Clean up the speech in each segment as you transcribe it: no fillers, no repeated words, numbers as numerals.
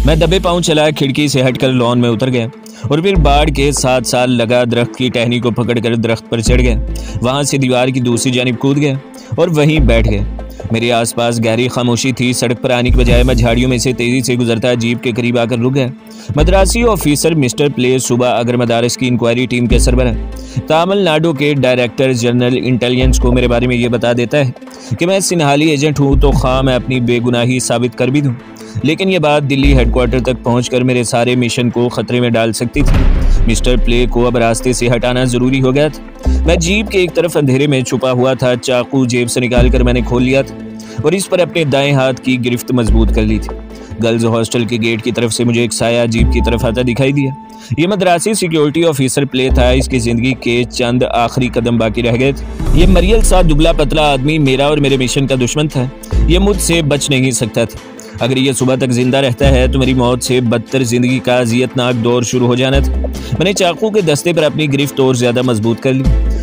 मैं दबे पांव चला खिड़की से हटकर लॉन में उतर गया और फिर बाढ़ के 7 साल लगा दरख्त की टहनी को पकड़कर दरख्त पर चढ़ गया। वहां से दीवार की दूसरी जानिब कूद गया और वहीं बैठ गया। मेरे आसपास गहरी खामोशी थी। सड़क पर आने के बजाय मैं झाड़ियों में से तेजी से गुजरता जीप के करीब आकर रुक गया। मद्रासी ऑफिसर मिस्टर प्ले सुबह अगर मदारस की इंक्वायरी टीम के सरबराह तमिलनाडु के डायरेक्टर जनरल इंटेलिजेंस को मेरे बारे में ये बता देता है कि मैं सिनहाली एजेंट हूँ, तो खा मैं अपनी बेगुनाही साबित कर भी दूँ, लेकिन ये बात दिल्ली हेडक्वार्टर तक पहुंचकर मेरे सारे मिशन को खतरे में डाल सकती थी। मिस्टर प्ले को अब रास्ते से हटाना जरूरी हो गया था। मैं जीप के एक तरफ अंधेरे में छुपा हुआ था। चाकू जेब से निकालकर मैंने खोल लिया था और इस पर अपने दाएं हाथ की गिरफ्त मजबूत कर ली थी। गर्ल्स हॉस्टल के गेट की तरफ से मुझे एक साया जीप की तरफ आता दिखाई दिया। ये मद्रासी सिक्योरिटी ऑफिसर प्ले था। इसकी जिंदगी के चंद आखिरी कदम बाकी रह गए थे। ये मरियल सा दुबला पतला आदमी मेरा और मेरे मिशन का दुश्मन था। ये मुझसे बच नहीं सकता था। अगर ये सुबह तक जिंदा रहता है तो मेरी मौत से बदतर जिंदगी का अजियतनाक दौर शुरू हो जाना था। मैंने चाकू के दस्ते पर अपनी गिरफ्त और ज्यादा मजबूत कर ली।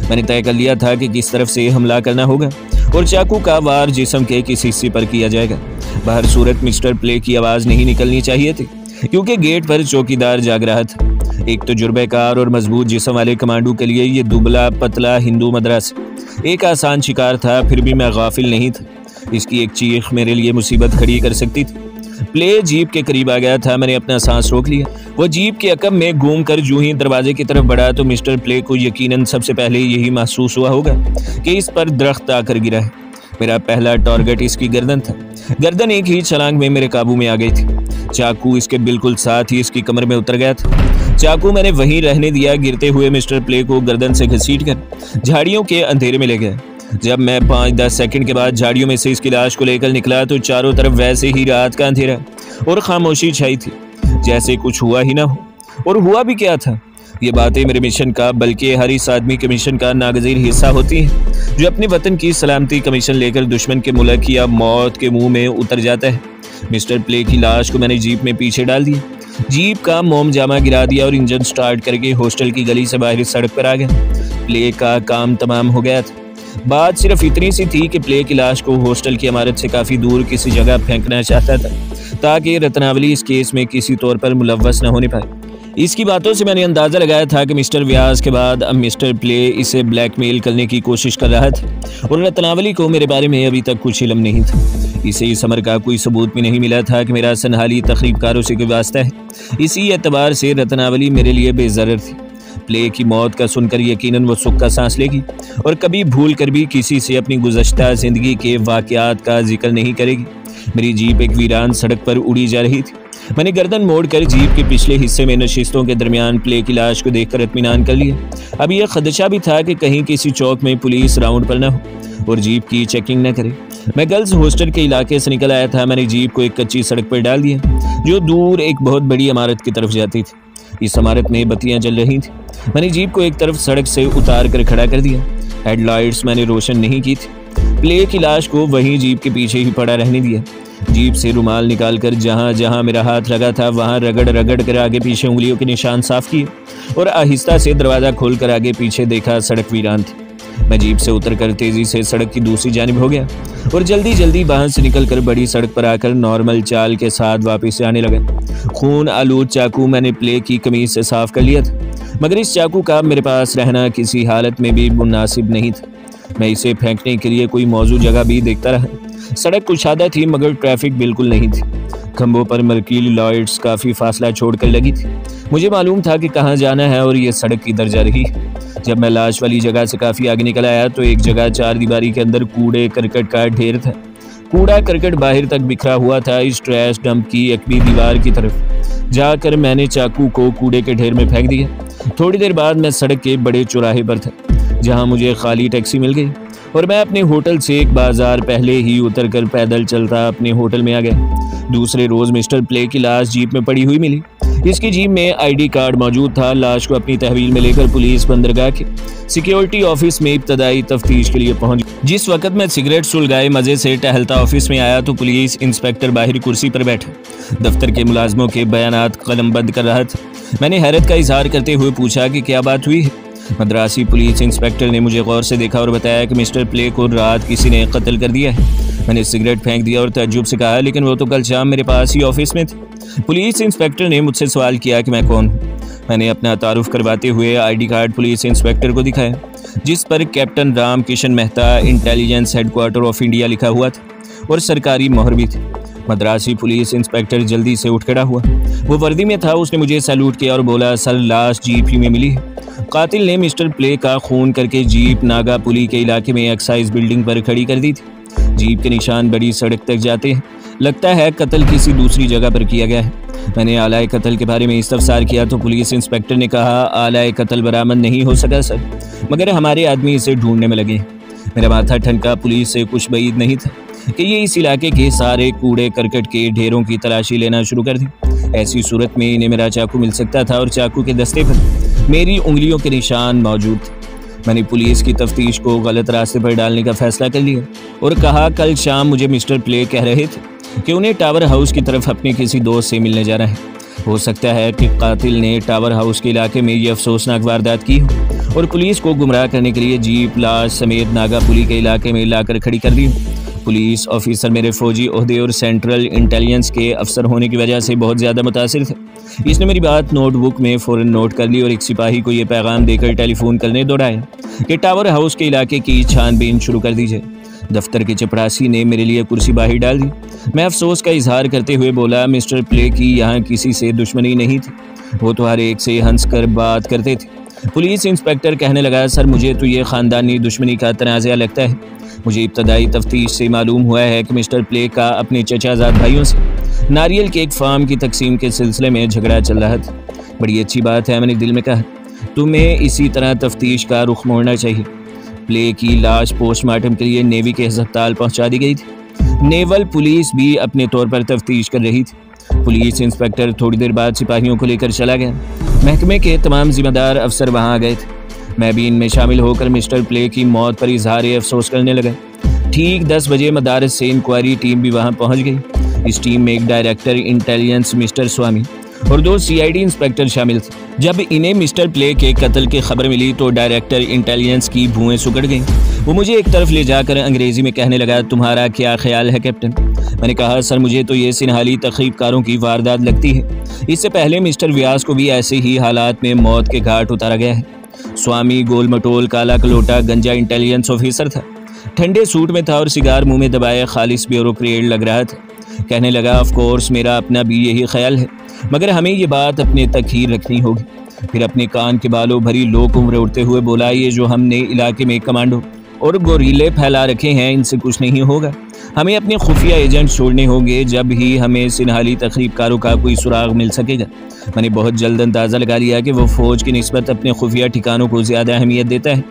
मैंने तय कर लिया था कि किस तरफ से हमला करना होगा और चाकू का वार जिस्म के किस हिस्से पर किया जाएगा। बाहर सूरत मिस्टर प्ले की आवाज नहीं निकलनी चाहिए थी, क्योंकि गेट पर चौकीदार जाग रहा था। एक तजुर्बेकार और मजबूत जिस्म वाले कमांडो के लिए ये दुबला पतला हिंदू मद्रासी एक आसान शिकार था। फिर भी मैं गाफिल नहीं था। इसकी एक चीख मेरे लिए मुसीबत खड़ी कर सकती थी। प्ले जीप के करीब आ गया था। मैंने अपना सांस रोक लिया। वो जीप के अकब में घूमकर जूं ही दरवाजे की तरफ बढ़ा तो मिस्टर प्ले को यकीनन सबसे पहले यही महसूस हुआ होगा कि इस पर दरख्त आकर गिरा है। मेरा पहला टारगेट इसकी गर्दन था। गर्दन एक ही छलांग में मेरे काबू में आ गई थी। चाकू इसके बिल्कुल साथ ही इसकी कमर में उतर गया था। चाकू मैंने वहीं रहने दिया। गिरते हुए मिस्टर प्ले को गर्दन से घसीटकर झाड़ियों के अंधेरे में ले गया। जब मैं 5-10 सेकंड के बाद झाड़ियों में से इसकी लाश को लेकर निकला तो चारों तरफ वैसे ही रात का अंधेरा और खामोशी छाई थी, जैसे कुछ हुआ ही ना हो। और हुआ भी क्या था? ये बातें मेरे मिशन का, बल्कि हर इस आदमी के मिशन का नागजीर हिस्सा होती हैं जो अपने वतन की सलामती का मिशन लेकर दुश्मन के मुल्क या मौत के मुंह में उतर जाता है। मिस्टर प्ले की लाश को मैंने जीप में पीछे डाल दिया, जीप का मोम जामा गिरा दिया और इंजन स्टार्ट करके हॉस्टल की गली से बाहर सड़क पर आ गया। प्ले का काम तमाम हो गया था। बात सिर्फ इतनी सी थी कि प्ले की लाश को हॉस्टल की इमारत से काफी दूर किसी जगह फेंकना चाहता था, ताकि रत्नावली इस केस में किसी तौर पर मुलव्वस न होने पाए। इसकी बातों से मैंने अंदाजा लगाया था कि मिस्टर व्यास के बाद अब मिस्टर प्ले इसे ब्लैकमेल करने की कोशिश कर रहा था और रत्नावली को मेरे बारे में अभी तक कुछ इल्म नहीं था। इसे इस अमर का कोई सबूत भी नहीं मिला था कि मेरा सनहाली तखरीबकारों से कोई वास्ता है। इसी एतबार से रत्नावली मेरे लिए बेज़रर थी। प्ले की मौत का सुनकर यकीनन वो सुख का सांस लेगी और कभी भूल कर भी किसी से अपनी गुज़श्ता जिंदगी के वाक़यात का जिक्र नहीं करेगी। मेरी जीप एक वीरान सड़क पर उड़ी जा रही थी। मैंने गर्दन मोड़कर जीप के पिछले हिस्से में नशिस्तों के दरमियान प्ले की लाश को देखकर इत्मीनान कर लिया। अब यह खदशा भी था कि कहीं किसी चौक में पुलिस राउंड पर न हो और जीप की चेकिंग न करे। मैं गर्ल्स हॉस्टल के इलाके से निकल आया था। मैंने जीप को एक कच्ची सड़क पर डाल दिया जो दूर एक बहुत बड़ी इमारत की तरफ जाती थी। इस इमारत में बत्तियां जल रही थी। मैंने जीप को एक तरफ सड़क से उतार कर खड़ा कर दिया। हेडलाइट्स मैंने रोशन नहीं की थी। प्ले की लाश को वहीं जीप के पीछे ही पड़ा रहने दिया। जीप से रुमाल निकालकर जहां जहां मेरा हाथ लगा था वहां रगड़ रगड़ कर आगे पीछे उंगलियों के निशान साफ किए और आहिस्ता से दरवाज़ा खोलकर आगे पीछे देखा। सड़क वीरान थी। मैं जीप से उतरकर तेजी से सड़क की दूसरी जानिब हो गया और जल्दी जल्दी वहां से निकलकर बड़ी सड़क पर आकर नॉर्मल चाल के साथ वापस आने लगा। खून आलूद चाकू मैंने प्ले की कमीज से साफ कर लिया था, मगर इस चाकू का मेरे पास रहना किसी हालत में भी मुनासिब नहीं था। मैं इसे फेंकने के लिए कोई मौजूद जगह भी देखता रहा। सड़क कुशादा थी मगर ट्रैफिक बिल्कुल नहीं थी। खंभों पर मर्कीली लाइट्स काफ़ी फासला छोड़कर लगी थी। मुझे मालूम था कि कहाँ जाना है और ये सड़क किधर जा रही है। जब मैं लाश वाली जगह से काफ़ी आगे निकल आया तो एक जगह चार दीवारी के अंदर कूड़े करकट का ढेर था। कूड़ा करकट बाहर तक बिखरा हुआ था। इस ट्रैश डंप की एकवी दीवार की तरफ जाकर मैंने चाकू को कूड़े के ढेर में फेंक दिया। थोड़ी देर बाद मैं सड़क के बड़े चौराहे पर था जहाँ मुझे खाली टैक्सी मिल गई और मैं अपने होटल से एक बाजार पहले ही उतरकर पैदल चलता अपने होटल में आ गया। दूसरे रोज मिस्टर प्ले की लाश जीप में पड़ी हुई मिली। इसकी जीप में आईडी कार्ड मौजूद था। लाश को अपनी तहवील में लेकर पुलिस बंदरगाह के सिक्योरिटी ऑफिस में इब्तदाई तफ्तीश के लिए पहुंच। जिस वक्त मैं सिगरेट सुलगाए मजे से टहलता ऑफिस में आया तो पुलिस इंस्पेक्टर बाहरी कुर्सी पर बैठा दफ्तर के मुलाजमों के बयानात कलमबंद कर रहा था। मैंने हैरत का इजहार करते हुए पूछा कि क्या बात हुई है। मद्रासी पुलिस इंस्पेक्टर ने मुझे गौर से देखा और बताया कि मिस्टर प्ले को रात किसी ने कत्ल कर दिया है। मैंने सिगरेट फेंक दिया और तअज्जुब से कहा, लेकिन वो तो कल शाम मेरे पास ही ऑफिस में थे। पुलिस इंस्पेक्टर ने मुझसे सवाल किया कि मैं कौन हूँ। मैंने अपना तारुफ करवाते हुए आईडी कार्ड पुलिस इंस्पेक्टर को दिखाया, जिस पर captain Ram Kishan Mehta, intelligence headquarter of India लिखा हुआ था और सरकारी मोहर भी थी। मद्रासी पुलिस इंस्पेक्टर जल्दी से उठ खड़ा हुआ। वो वर्दी में था। उसने मुझे सैल्यूट किया और बोला, सर लाश जीप ही में मिली है। कातिल ने मिस्टर प्ले का खून करके जीप नागापुली के इलाके में एक्साइज बिल्डिंग पर खड़ी कर दी थी। जीप के निशान बड़ी सड़क तक जाते हैं। लगता है कत्ल किसी दूसरी जगह पर किया गया है। मैंने आलाए कत्ल के बारे में इस्तफसार किया तो पुलिस इंस्पेक्टर ने कहा, आलाए कत्ल बरामद नहीं हो सका सर, मगर हमारे आदमी इसे ढूंढने में लगे। मेरा माथा ठनका। पुलिस से कुछ बैद नहीं था कि ये इस इलाके के सारे कूड़े करकट के ढेरों की तलाशी लेना शुरू कर दी। ऐसी सूरत में इन्हें मेरा चाकू मिल सकता था और चाकू के दस्ते पर मेरी उंगलियों के निशान मौजूद थे। मैंने पुलिस की तफ्तीश को गलत रास्ते पर डालने का फैसला कर लिया और कहा, कल शाम मुझे मिस्टर प्ले कह रहे थे कि उन्हें टावर हाउस की तरफ अपने किसी दोस्त से मिलने जाना है। हो सकता है कि कातिल ने टावर हाउस के इलाके में ये अफसोसनाक वारदात की हो और पुलिस को गुमराह करने के लिए जीप लाश समेत नागापुली के इलाके में लाकर खड़ी कर दी हो। पुलिस ऑफिसर मेरे फौजी ओहदे और सेंट्रल इंटेलिजेंस के अफसर होने की वजह से बहुत ज़्यादा मुतासिर थे। इसने मेरी बात नोटबुक में फ़ौरन नोट कर ली और एक सिपाही को ये पैगाम देकर टेलीफोन करने दौड़ाया कि टावर हाउस के इलाके की छानबीन शुरू कर दीजिए। दफ्तर के चपरासी ने मेरे लिए कुर्सी बाहर डाल दी। मैं अफसोस का इजहार करते हुए बोला, मिस्टर प्ले की यहाँ किसी से दुश्मनी नहीं थी, वो तो हर एक से हंस कर बात करते थे। पुलिस इंस्पेक्टर कहने लगा, सर मुझे तो ये ख़ानदानी दुश्मनी का तनाज़ा लगता है। मुझे इब्तदाई तफ्तीश से मालूम हुआ है कि मिस्टर प्ले का अपने चचाजाद भाइयों से नारियल के एक फार्म की तकसीम के सिलसिले में झगड़ा चल रहा था। बड़ी अच्छी बात है, मैंने दिल में कहा, तुम्हें इसी तरह तफ्तीश का रुख मोड़ना चाहिए। प्ले की लाश पोस्टमार्टम के लिए नेवी के अस्पताल पहुंचा दी गई थी। नेवल पुलिस भी अपने तौर पर तफ्तीश कर रही थी। पुलिस इंस्पेक्टर थोड़ी देर बाद सिपाहियों को लेकर चला गया। महकमे के तमाम जिम्मेदार अफसर वहां आ गए थे। मैं भी इनमें शामिल होकर मिस्टर प्ले की मौत पर इजहार अफसोस करने लगा। ठीक 10 बजे मदारस से इंक्वायरी टीम भी वहां पहुंच गई। इस टीम में एक डायरेक्टर इंटेलिजेंस मिस्टर स्वामी और 2 सीआईडी इंस्पेक्टर शामिल थे। जब इन्हें मिस्टर प्ले के कत्ल की खबर मिली तो डायरेक्टर इंटेलिजेंस की भुएं सुकड़ गईं। वो मुझे एक तरफ ले जाकर अंग्रेजी में कहने लगा, तुम्हारा क्या ख्याल है कैप्टन? मैंने कहा, सर मुझे तो ये सिनहाली तखरीबकारों की वारदात लगती है। इससे पहले मिस्टर व्यास को भी ऐसे ही हालात में मौत के घाट उतारा गया है। स्वामी गोल मटोल, काला कलोटा, गंजा इंटेलिजेंस ऑफिसर था। ठंडे सूट में था और सिगार मुंह में दबाए खालिस ब्यूरोक्रेट लग रहा था। कहने लगा, ऑफ कोर्स मेरा अपना भी यही ख्याल है, मगर हमें ये बात अपने तक ही रखनी होगी। फिर अपने कान के बालों भरी लोक उम्र उड़ते हुए बोला, ये जो हमने इलाके में कमांडो और गोरीले फैला रखे हैं, इनसे कुछ नहीं होगा। हमें अपने खुफिया एजेंट छोड़ने होंगे, जब ही हमें सिनहाली तखरीबकारों का कोई सुराग मिल सकेगा। मैंने बहुत जल्द अंदाज़ा लगा लिया कि वो फ़ौज की निस्बत अपने खुफिया ठिकानों को ज़्यादा अहमियत देता है।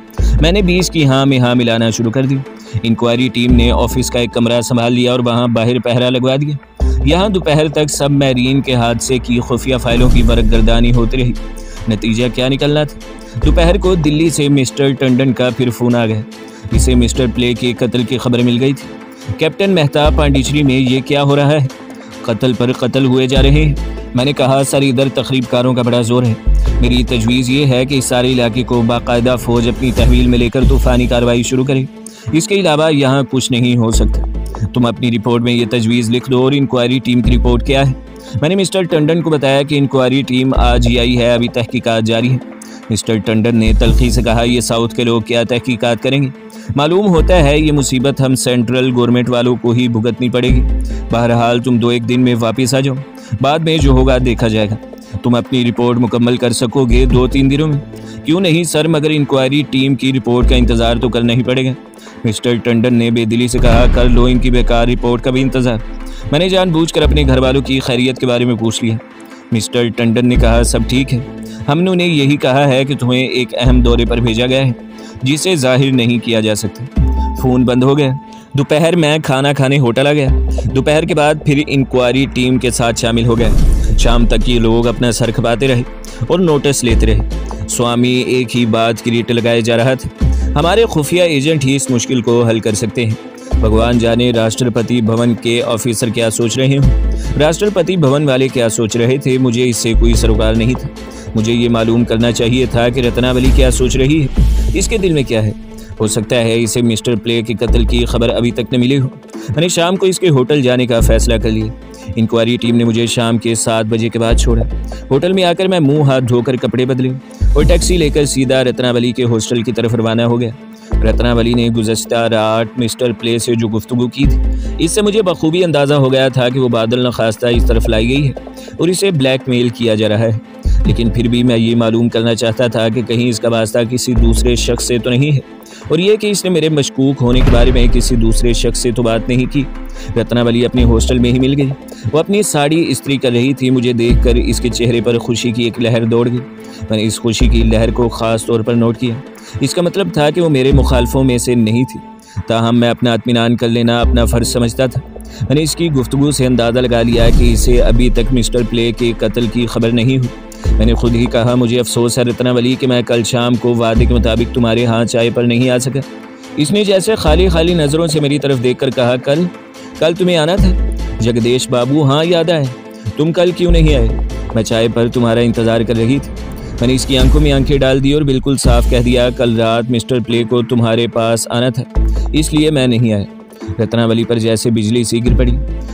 मैंने 20 की हाँ में हाँ मिलाना शुरू कर दी। इंक्वायरी टीम ने ऑफिस का एक कमरा संभाल लिया और वहाँ बाहर पहरा लगवा दिया। यहाँ दोपहर तक सब मैरीन के हादसे की खुफिया फाइलों की बरकगर्दानी होती रही। नतीजा क्या निकलना था? दोपहर को दिल्ली से मिस्टर टंडन का फिर फ़ोन आ गया। इसे मिस्टर प्ले के कत्ल की खबर मिल गई थी। कैप्टन मेहता, पांडिचेरी में ये क्या हो रहा है? कत्ल पर कत्ल हुए जा रहे हैं। मैंने कहा, सर इधर तखरीबकारों का बड़ा जोर है। मेरी तजवीज़ ये है कि इस सारे इलाके को बाकायदा फ़ौज अपनी तहवील में लेकर तूफ़ानी कार्रवाई शुरू करे। इसके अलावा यहाँ कुछ नहीं हो सकता। तुम अपनी रिपोर्ट में ये तजवीज़ लिख दो। और इंक्वायरी टीम की रिपोर्ट क्या है? मैंने मिस्टर टंडन को बताया कि इंक्वायरी टीम आज ही आई है, अभी तहकीकात जारी है। मिस्टर टंडन ने तल्खी से कहा, ये साउथ के लोग क्या तहकीकात करेंगे? मालूम होता है ये मुसीबत हम सेंट्रल गवर्नमेंट वालों को ही भुगतनी पड़ेगी। बहरहाल तुम 2-1 दिन में वापस आ जाओ, बाद में जो होगा देखा जाएगा। तुम अपनी रिपोर्ट मुकम्मल कर सकोगे 2-3 दिनों में? क्यों नहीं सर, मगर इंक्वायरी टीम की रिपोर्ट का इंतज़ार तो करना ही पड़ेगा। मिस्टर टंडन ने बेदिली से कहा, कर लो इनकी बेकार रिपोर्ट का भी इंतज़ार। मैंने जानबूझकर अपने घर वालों की खैरियत के बारे में पूछ लिया। मिस्टर टंडन ने कहा, सब ठीक है। हमने उन्हें यही कहा है कि तुम्हें एक अहम दौरे पर भेजा गया है जिसे जाहिर नहीं किया जा सकता। फ़ोन बंद हो गया। दोपहर मैं खाना खाने होटल आ गया। दोपहर के बाद फिर इंक्वायरी टीम के साथ शामिल हो गया। शाम तक ये लोग अपना सर खपाते रहे और नोटिस लेते रहे। स्वामी एक ही बात की रेट लगाए जा रहा था, हमारे खुफिया एजेंट ही इस मुश्किल को हल कर सकते हैं। भगवान जाने राष्ट्रपति भवन के ऑफिसर क्या सोच रहे हों। राष्ट्रपति भवन वाले क्या सोच रहे थे, मुझे इससे कोई सरोकार नहीं था। मुझे ये मालूम करना चाहिए था कि रत्नावली क्या सोच रही है, इसके दिल में क्या है। हो सकता है इसे मिस्टर प्ले के कत्ल की खबर अभी तक न मिली हो। मैंने शाम को इसके होटल जाने का फैसला कर लिया। इंक्वायरी टीम ने मुझे शाम के 7 बजे के बाद छोड़ा। होटल में आकर मैं मुंह हाथ धोकर कपड़े बदले और टैक्सी लेकर सीधा रत्नावली के हॉस्टल की तरफ रवाना हो गया। रत्नावली ने गुज़श्ता रात मिस्टर प्ले से जो गुफ्तगू की थी, इससे मुझे बखूबी अंदाज़ा हो गया था कि वो बादल नखास्ता इस तरफ लाई गई है और इसे ब्लैकमेल किया जा रहा है। लेकिन फिर भी मैं ये मालूम करना चाहता था कि कहीं इसका वास्ता किसी दूसरे शख्स से तो नहीं है, और ये कि इसने मेरे मशकूक होने के बारे में किसी दूसरे शख्स से तो बात नहीं की। रत्नावली अपने हॉस्टल में ही मिल गई। वो अपनी साड़ी इस्त्री कर रही थी। मुझे देखकर इसके चेहरे पर खुशी की एक लहर दौड़ गई। मैंने इस खुशी की लहर को ख़ास तौर पर नोट किया। इसका मतलब था कि वो मेरे मुखालफों में से नहीं थी। ताहम मैं अपना इत्मीनान कर लेना अपना फ़र्ज़ समझता था। मैंने इसकी गुफ्तगू से अंदाज़ा लगा लिया कि इसे अभी तक मिस्टर प्ले के कत्ल की खबर नहीं हुई। मैंने खुद ही कहा, मुझे अफसोस है रत्नावली कि मैं कल शाम को वादे के मुताबिक तुम्हारे यहाँ चाय पर नहीं आ सका। इसने जैसे खाली खाली नज़रों से मेरी तरफ देखकर कहा, कल तुम्हें आना था जगदीश बाबू? हाँ याद आए। तुम कल क्यों नहीं आए? मैं चाय पर तुम्हारा इंतज़ार कर रही थी। मैंने इसकी आंखों में आंखें डाल दी और बिल्कुल साफ कह दिया, कल रात मिस्टर प्ले को तुम्हारे पास आना था, इसलिए मैं नहीं आया। रत्नावली पर जैसे बिजली सी गिर पड़ी।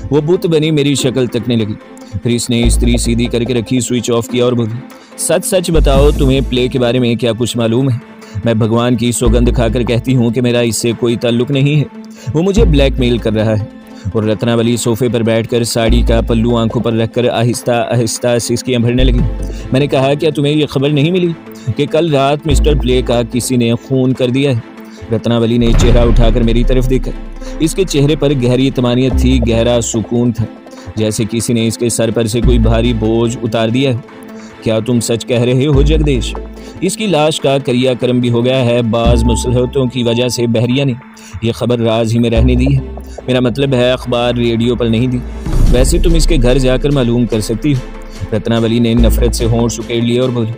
वो बुत बनी मेरी शक्ल तकने लगी। फिर इसने इस्त्री सीधी करके रखी, स्विच ऑफ किया और बोली, सच सच बताओ, तुम्हें प्ले के बारे में क्या कुछ मालूम है? मैं भगवान की सौगंध खाकर कहती हूँ कि मेरा इससे कोई ताल्लुक नहीं है। वो मुझे ब्लैकमेल कर रहा है। और रत्नावली सोफे पर बैठकर साड़ी का पल्लू आंखों पर रखकर आहिस्ता आहिस्ता सिसकियां भरने लगी। मैंने कहा, क्या तुम्हें ये खबर नहीं मिली कि कल रात मिस्टर प्ले का किसी ने खून कर दिया है? रत्नावली ने चेहरा उठाकर मेरी तरफ देखा। इसके चेहरे पर गहरी तमानियत थी, गहरा सुकून था, जैसे किसी ने इसके सर पर से कोई भारी बोझ उतार दिया है। क्या तुम सच कह रहे हो जगदीश? इसकी लाश का करिया कर्म भी हो गया है। बाज मुसलहतों की वजह से बहरिया ने यह खबर राज ही में रहने दी है। मेरा मतलब है अखबार रेडियो पर नहीं दी। वैसे तुम इसके घर जाकर मालूम कर सकती हो। रत्नावली ने नफरत से होंठ सुकेड़ लिए और बोली,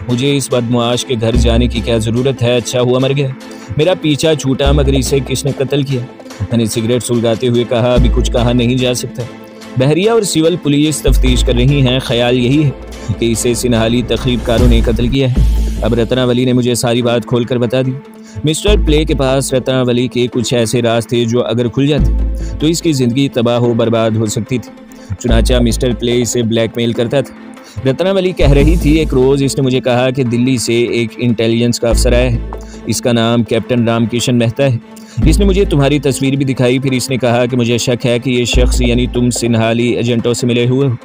मुझे इस बदमाश के घर जाने की क्या ज़रूरत है? अच्छा हुआ मर गया। मेरा पीछा छूटा, मगर इसे किसने कत्ल किया? मैंने सिगरेट सुलगाते हुए कहा, अभी कुछ कहा नहीं जा सकता। बहरिया और सिविल पुलिस तफ्तीश कर रही हैं। ख्याल यही है कि इसे सिनहाली तखरीबकारों ने कत्ल किया है। अब रत्नावली ने मुझे सारी बात खोलकर बता दी। मिस्टर प्ले के पास रत्नावली के कुछ ऐसे राज थे जो अगर खुल जाते तो इसकी ज़िंदगी तबाह हो बर्बाद हो सकती थी। चुनाचा मिस्टर प्ले इसे ब्लैकमेल करता था। रत्नावली कह रही थी, एक रोज़ इसने मुझे कहा कि दिल्ली से एक इंटेलिजेंस का अफसर आया है, इसका नाम कैप्टन रामकिशन मेहता है। इसने मुझे तुम्हारी तस्वीर भी दिखाई। फिर इसने कहा कि मुझे शक है कि ये शख्स यानी तुम सिनहाली एजेंटों से मिले हुए हो।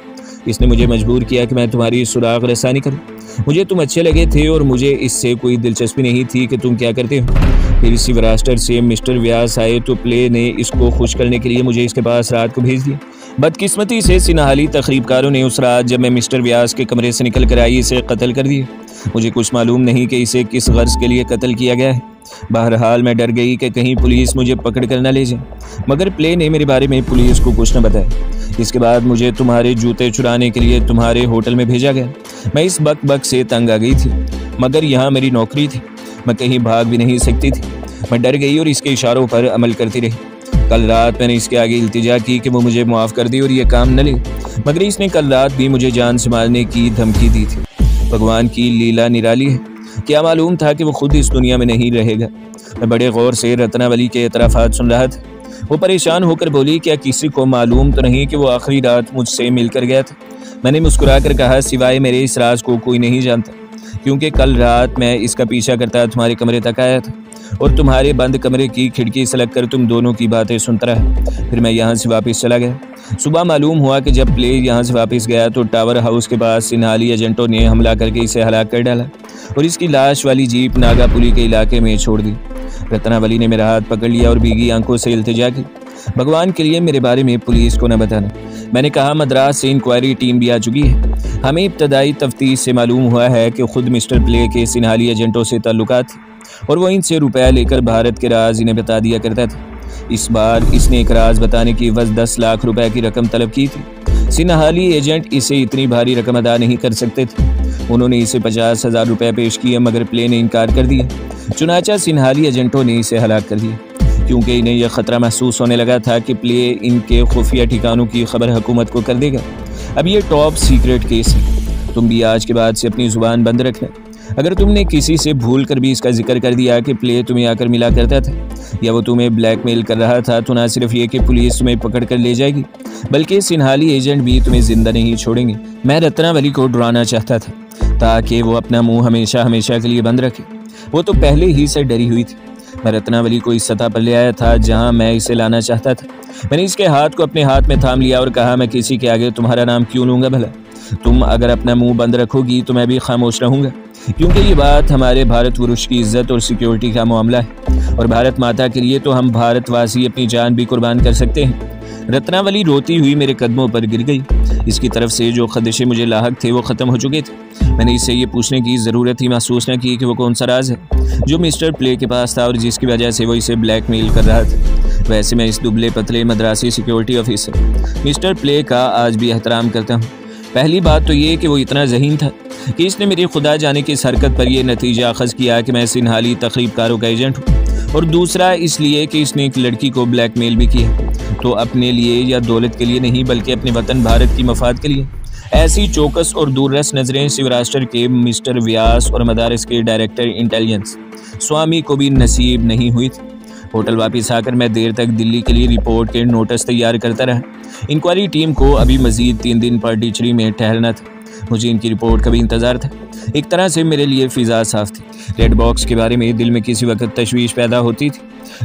इसने मुझे मजबूर किया कि मैं तुम्हारी सुराग रसानी करूं। मुझे तुम अच्छे लगे थे और मुझे इससे कोई दिलचस्पी नहीं थी कि तुम क्या करते हो। फिर इसी वरास्टर से मिस्टर व्यास आए तो प्ले ने इसको खुश करने के लिए मुझे इसके पास रात को भेज दिया। बदकिस्मती से सिनहाली तखरीबकारों ने उस रात जब मैं मिस्टर व्यास के कमरे से निकल कर आई इसे कत्ल कर दिया। मुझे कुछ मालूम नहीं कि इसे किस गर्ज के लिए कत्ल किया गया है। बहरहाल मैं डर गई कि कहीं पुलिस मुझे पकड़ कर न ले जाए, मगर प्ले ने मेरे बारे में पुलिस को कुछ न बताया। इसके बाद मुझे तुम्हारे जूते चुराने के लिए तुम्हारे होटल में भेजा गया। मैं इस बक से तंग आ गई थी, मगर यहाँ मेरी नौकरी थी, मैं कहीं भाग भी नहीं सकती थी। मैं डर गई और इसके इशारों पर अमल करती रही। कल रात मैंने इसके आगे इल्तिजा की कि वो मुझे माफ़ कर दे और ये काम न ले, मगर इसने कल रात भी मुझे जान से मारने की धमकी दी थी। भगवान की लीला निराली है। क्या मालूम था कि वो खुद इस दुनिया में नहीं रहेगा। मैं बड़े गौर से रत्नावली के एतराफ़ात सुन रहा था। वो परेशान होकर बोली, क्या किसी को मालूम तो नहीं कि वो आखिरी रात मुझसे मिलकर गया था? मैंने मुस्कुरा कर कहा, सिवाय मेरे इस राज को कोई नहीं जानता, क्योंकि कल रात मैं इसका पीछा करता तुम्हारे कमरे तक आया था और तुम्हारे बंद कमरे की खिड़की से लगकर तुम दोनों की बातें सुनता रहा। फिर मैं यहाँ से वापस चला गया। सुबह मालूम हुआ कि जब प्ले यहाँ से वापस गया तो टावर हाउस के पास सिनहाली एजेंटों ने हमला करके इसे हलाक कर डाला और इसकी लाश वाली जीप नागापुली के इलाके में छोड़ दी। रत्नावली ने मेरा हाथ पकड़ लिया और भीगी आंखों से इल्तिजा की, भगवान के लिए मेरे बारे में पुलिस को न बताना। मैंने कहा, मद्रास से इंक्वायरी टीम भी आ चुकी है। हमें इब्तदाई तफ्तीश से मालूम हुआ है कि खुद मिस्टर प्ले के सिनहाली एजेंटों से ताल्लुकात थे और वो इनसे रुपया लेकर भारत के राज इन्हें बता दिया करता था। इस बार इसने एक राज बताने की वजह 10 लाख रुपए की रकम तलब की थी। सिनहाली एजेंट इसे इतनी भारी रकम अदा नहीं कर सकते थे। उन्होंने इसे 50,000 रुपये पेश किए, मगर प्ले ने इनकार कर दिया। चुनाचा सिनहाली एजेंटों ने इसे हलाक कर दिया, क्योंकि इन्हें यह ख़तरा महसूस होने लगा था कि प्ले इनके खुफिया ठिकानों की खबर हुकूमत को कर देगा। अब ये टॉप सीक्रेट केस है। तुम भी आज के बाद से अपनी ज़ुबान बंद रखना। अगर तुमने किसी से भूल कर भी इसका जिक्र कर दिया कि प्ले तुम्हें आकर मिला करता था या वो तुम्हें ब्लैकमेल कर रहा था, तो ना सिर्फ ये कि पुलिस तुम्हें पकड़ कर ले जाएगी, बल्कि सिन्हाली एजेंट भी तुम्हें जिंदा नहीं छोड़ेंगे। मैं रत्नावली को डराना चाहता था ताकि वो अपना मुंह हमेशा हमेशा के लिए बंद रखे। वो तो पहले ही से डरी हुई थी। मैं रत्नावली को इस सतह पर ले आया था जहां मैं इसे लाना चाहता था। मैंने इसके हाथ को अपने हाथ में थाम लिया और कहा, मैं किसी के आगे तुम्हारा नाम क्यों लूँगा भला? तुम अगर अपना मुंह बंद रखोगी तो मैं भी खामोश रहूँगा, क्योंकि ये बात हमारे भारतवर्ष की इज्जत और सिक्योरिटी का मामला है, और भारत माता के लिए तो हम भारतवासी अपनी जान भी कुर्बान कर सकते हैं। रत्नावली रोती हुई मेरे कदमों पर गिर गई। इसकी तरफ से जो खदशे मुझे लाहक थे वो ख़त्म हो चुके थे। मैंने इससे ये पूछने की ज़रूरत ही महसूस न की कि वो कौन सा राज है जो मिस्टर प्ले के पास था और जिसकी वजह से वो इसे ब्लैकमेल कर रहा था। वैसे मैं इस दुबले पतले Madrasi security officer mister play का आज भी एहतराम करता हूँ। पहली बात तो ये कि वो इतना ज़हीन था कि इसने मेरी खुदा जाने की इस हरकत पर यह नतीजा अखज़ किया कि मैं सिन्हाली तकरीबकारों का एजेंट हूँ, और दूसरा इसलिए कि इसने एक लड़की को ब्लैकमेल भी किया, तो अपने लिए या दौलत के लिए नहीं बल्कि अपने वतन भारत की मफाद के लिए। ऐसी चौकस और दूररस नज़रें शिवराष्ट्र के मिस्टर व्यास और मदारस के डायरेक्टर इंटेलिजेंस स्वामी को भी नसीब नहीं हुई थी। होटल वापस आकर मैं देर तक दिल्ली के लिए रिपोर्ट के नोटिस तैयार करता रहा। इंक्वायरी टीम को अभी मजीद 3 दिन पांडिचेरी में ठहरना था। मुझे इनकी रिपोर्ट का भी इंतज़ार था। एक तरह से मेरे लिए फ़िज़ा साफ थी। रेड बॉक्स के बारे में दिल में किसी वक्त तशवीश पैदा होती थी।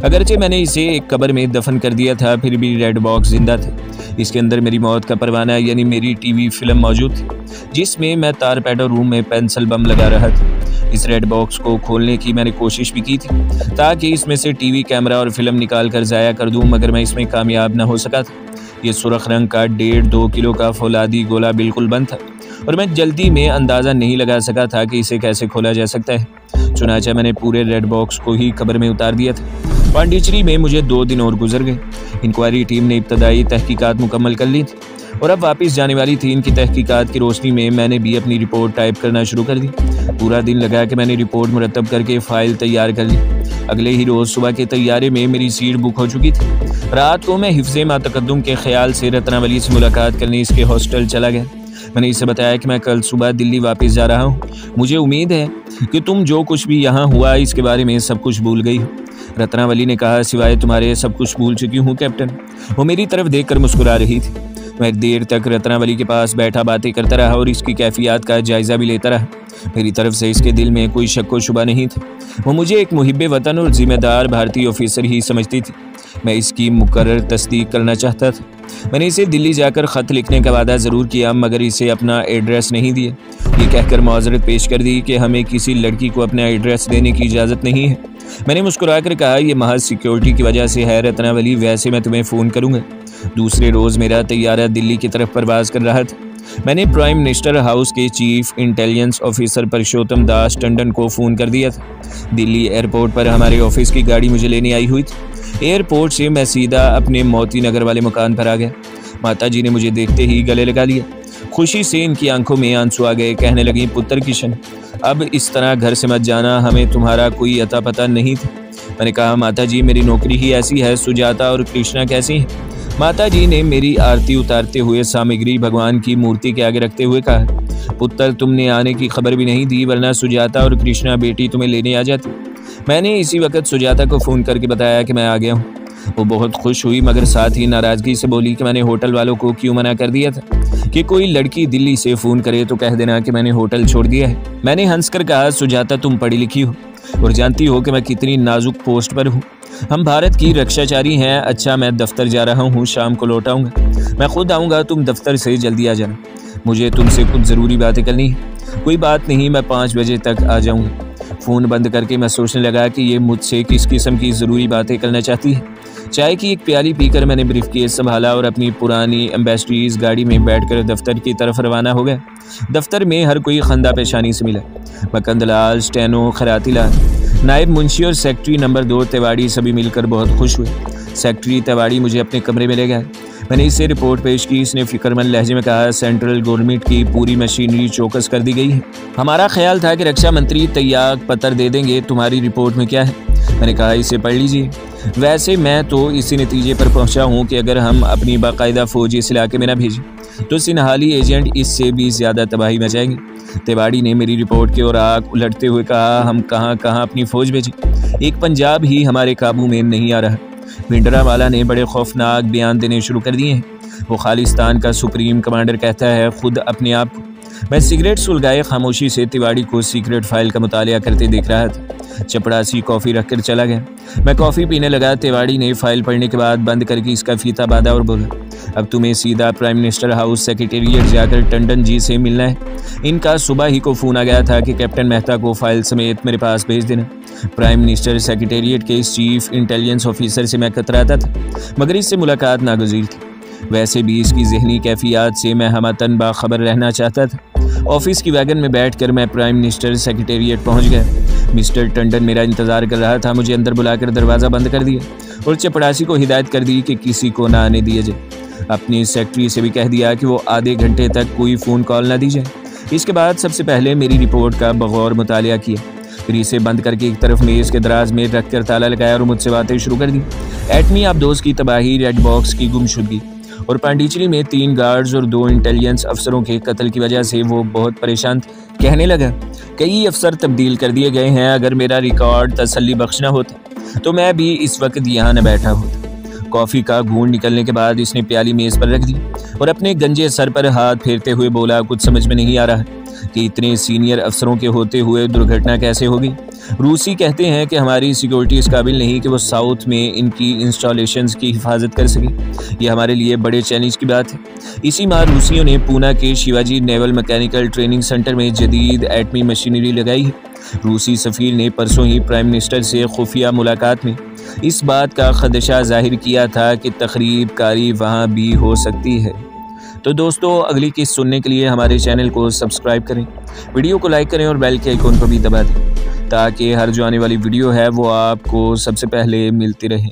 अगरचे मैंने इसे एक कब्र में दफन कर दिया था, फिर भी रेड बॉक्स जिंदा था। इसके अंदर मेरी मौत का परवाना यानी मेरी टीवी फिल्म मौजूद थी, जिसमें मैं तारपेडो रूम में पेंसिल बम लगा रहा था। इस रेड बॉक्स को खोलने की मैंने कोशिश भी की थी ताकि इसमें से टीवी कैमरा और फिल्म निकाल कर ज़ाया कर दूँ, मगर मैं इसमें कामयाब न हो सका था। ये सुर्ख रंग का 1.5-2 किलो का फौलादी गोला बिल्कुल बंद था और मैं जल्दी में अंदाज़ा नहीं लगा सका था कि इसे कैसे खोला जा सकता है। चुनाचा मैंने पूरे रेड बॉक्स को ही कब्र में उतार दिया था। पांडिचेरी में मुझे 2 दिन और गुजर गए। इंक्वायरी टीम ने इब्तदाई तहकीकात मुकम्मल कर ली थी और अब वापस जाने वाली थी। इनकी तहकीकात की रोशनी में मैंने भी अपनी रिपोर्ट टाइप करना शुरू कर दी। पूरा दिन लगा कि मैंने रिपोर्ट मुरतब करके फ़ाइल तैयार कर ली। अगले ही रोज़ सुबह के तैयारे में मेरी सीट बुक हो चुकी थी। रात को मैं हिफ्ज़े मातकद्दुम के ख्याल से रत्नावली से मुलाकात करने इसके हॉस्टल चला गया। मैंने इसे बताया कि मैं कल सुबह दिल्ली वापस जा रहा हूँ। मुझे उम्मीद है कि तुम जो कुछ भी यहाँ हुआ इसके बारे में सब कुछ भूल गई हो। रत्नावली ने कहा, सिवाय तुम्हारे सब कुछ भूल चुकी हूँ कैप्टन। वो मेरी तरफ देखकर मुस्कुरा रही थी। मैं देर तक रत्नावली के पास बैठा बातें करता रहा और इसकी कैफियत का जायज़ा भी लेता रहा। मेरी तरफ से इसके दिल में कोई शक व शुबा नहीं था। वो मुझे एक मुहिब्बे वतन और ज़िम्मेदार भारतीय ऑफिसर ही समझती थी। मैं इसकी मुकर्रर तस्दीक करना चाहता था। मैंने इसे दिल्ली जाकर ख़त लिखने का वादा ज़रूर किया, मगर इसे अपना एड्रेस नहीं दिया। ये कहकर माजरत पेश कर दी कि हमें किसी लड़की को अपना एड्रेस देने की इजाज़त नहीं है। मैंने मुस्कुराकर कहा, यह महज सिक्योरिटी की वजह से है रत्नावली, वैसे मैं तुम्हें फ़ोन करूँगा। दूसरे रोज़ मेरा तैयारा दिल्ली की तरफ परवाज़ कर रहा था। मैंने प्राइम मिनिस्टर हाउस के chief intelligence officer Parshottam Das Tandon को फ़ोन कर दिया था। दिल्ली एयरपोर्ट पर हमारे ऑफिस की गाड़ी मुझे लेने आई हुई थी। एयरपोर्ट से मैं सीधा अपने मोती नगर वाले मकान पर आ गया। माताजी ने मुझे देखते ही गले लगा लिया। खुशी से इनकी आंखों में आंसू आ गए। कहने लगी, पुत्र किशन, अब इस तरह घर से मत जाना, हमें तुम्हारा कोई अता पता नहीं था। मैंने कहा, माताजी मेरी नौकरी ही ऐसी है। सुजाता और कृष्णा कैसी हैं? माताजी ने मेरी आरती उतारते हुए सामग्री भगवान की मूर्ति के आगे रखते हुए कहा, पुत्र तुमने आने की खबर भी नहीं दी, वरना सुजाता और कृष्णा बेटी तुम्हें लेने आ जाती। मैंने इसी वक्त सुजाता को फ़ोन करके बताया कि मैं आ गया हूँ। वो बहुत खुश हुई, मगर साथ ही नाराज़गी से बोली कि मैंने होटल वालों को क्यों मना कर दिया था कि कोई लड़की दिल्ली से फ़ोन करे तो कह देना कि मैंने होटल छोड़ दिया है। मैंने हंसकर कहा, सुजाता तुम पढ़ी लिखी हो और जानती हो कि मैं कितनी नाजुक पोस्ट पर हूँ। हम भारत की रक्षाचारी हैं। अच्छा, मैं दफ्तर जा रहा हूँ, शाम को लौट आऊँगा। मैं खुद आऊँगा, तुम दफ्तर से जल्दी आ जाना। मुझे तुमसे कुछ ज़रूरी बातें करनी है। कोई बात नहीं, मैं 5 बजे तक आ जाऊँगा। फ़ोन बंद करके मैं सोचने लगा कि ये मुझसे किस किस्म की ज़रूरी बातें करना चाहती है। चाय की एक प्याली पीकर मैंने ब्रीफकेस संभाला और अपनी पुरानी एम्बेसडरीज गाड़ी में बैठकर दफ्तर की तरफ रवाना हो गया। दफ्तर में हर कोई खंदा पेशानी से मिला। मकंदलाल, स्टेनो, खरातीलाल, नायब मुंशी और सेक्रेटरी नंबर 2 तिवाड़ी सभी मिलकर बहुत खुश हुए। सेक्रेटरी तिवाड़ी मुझे अपने कमरे में ले गए। मैंने इससे रिपोर्ट पेश की। इसने फिक्रमंद लहजे में कहा, सेंट्रल गवर्नमेंट की पूरी मशीनरी चौकस कर दी गई है। हमारा ख्याल था कि रक्षा मंत्री तैयार पत्र दे देंगे, तुम्हारी रिपोर्ट में क्या है? मैंने कहा, इसे पढ़ लीजिए। वैसे मैं तो इसी नतीजे पर पहुंचा हूं कि अगर हम अपनी बाकायदा फौज इस इलाके में न भेजें तो सिनहाली एजेंट इससे भी ज़्यादा तबाही मचाएंगे। तिवाड़ी ने मेरी रिपोर्ट की ओर आँख उलटते हुए कहा, हम कहाँ अपनी फौज भेजें? एक पंजाब ही हमारे काबू में नहीं आ रहा। भिंडरावाला ने बड़े खौफनाक बयान देने शुरू कर दिए हैं। वो खालिस्तान का सुप्रीम कमांडर कहता है खुद अपने आप को। मैं सिगरेट सुलगाए खामोशी से तिवाड़ी को सीक्रेट फाइल का मुतालिया करते देख रहा था। चपड़ासी कॉफ़ी रखकर चला गया। मैं कॉफ़ी पीने लगा। तिवाड़ी ने फाइल पढ़ने के बाद बंद करके इसका फीता बांधा और बोला, अब तुम्हें सीधा प्राइम मिनिस्टर हाउस सेक्रेटेरिएट जाकर टंडन जी से मिलना है। इनका सुबह ही को फ़ोन आ गया था कि कैप्टन मेहता को फाइल समेत मेरे पास भेज देना। प्राइम मिनिस्टर सेक्रेटेरिएट के इस चीफ इंटेलिजेंस ऑफिसर से मैं कतराता था, मगर इससे मुलाकात नागुज़ीर थी। वैसे भी इसकी जहनी कैफियत से मैं हमतन बाखबर रहना चाहता था। ऑफिस की वैगन में बैठकर मैं प्राइम मिनिस्टर सेक्रेटेरिएट पहुंच गया। मिस्टर टंडन मेरा इंतज़ार कर रहा था। मुझे अंदर बुलाकर दरवाज़ा बंद कर दिया और चपड़ासी को हिदायत कर दी कि किसी को ना आने दिया जाए। अपनी सेक्रेटरी से भी कह दिया कि वो आधे घंटे तक कोई फ़ोन कॉल ना दी जाए। इसके बाद सबसे पहले मेरी रिपोर्ट का बगौर मुतालिया किया, फिर इसे बंद करके एक तरफ मेज़ के दराज में रख कर ताला लगाया और मुझसे बातें शुरू कर दी। एटमी आबदोज़ की तबाही, रेड बॉक्स की गुमशुदगी और पांडिचेरी में 3 गार्ड्स और 2 इंटेलिजेंस अफसरों के कत्ल की वजह से वो बहुत परेशान थे। कहने लगा, कई अफसर तब्दील कर दिए गए हैं। अगर मेरा रिकॉर्ड तसल्ली बख्श न होता तो मैं भी इस वक्त यहाँ न बैठा होता। कॉफ़ी का घूंट निकलने के बाद इसने प्याली मेज़ पर रख दी और अपने गंजे सर पर हाथ फेरते हुए बोला, कुछ समझ में नहीं आ रहा कि इतने सीनियर अफसरों के होते हुए दुर्घटना कैसे होगी। रूसी कहते हैं कि हमारी सिक्योरिटी इस काबिल नहीं कि वो साउथ में इनकी इंस्टॉलेशंस की हिफाजत कर सके। ये हमारे लिए बड़े चैलेंज की बात है। इसी माह रूसियों ने पूना के Shivaji naval mechanical training centre में जदीद एटमी मशीनरी लगाई है। रूसी सफ़ीर ने परसों ही प्राइम मिनिस्टर से खुफिया मुलाकात में इस बात का खदशा जाहिर किया था कि तखरीब कारी वहाँ भी हो सकती है। तो दोस्तों, अगली किस्त सुनने के लिए हमारे चैनल को सब्सक्राइब करें, वीडियो को लाइक करें और बेल के आइकॉन को भी दबा दें ताकि हर जो आने वाली वीडियो है वो आपको सबसे पहले मिलती रहे।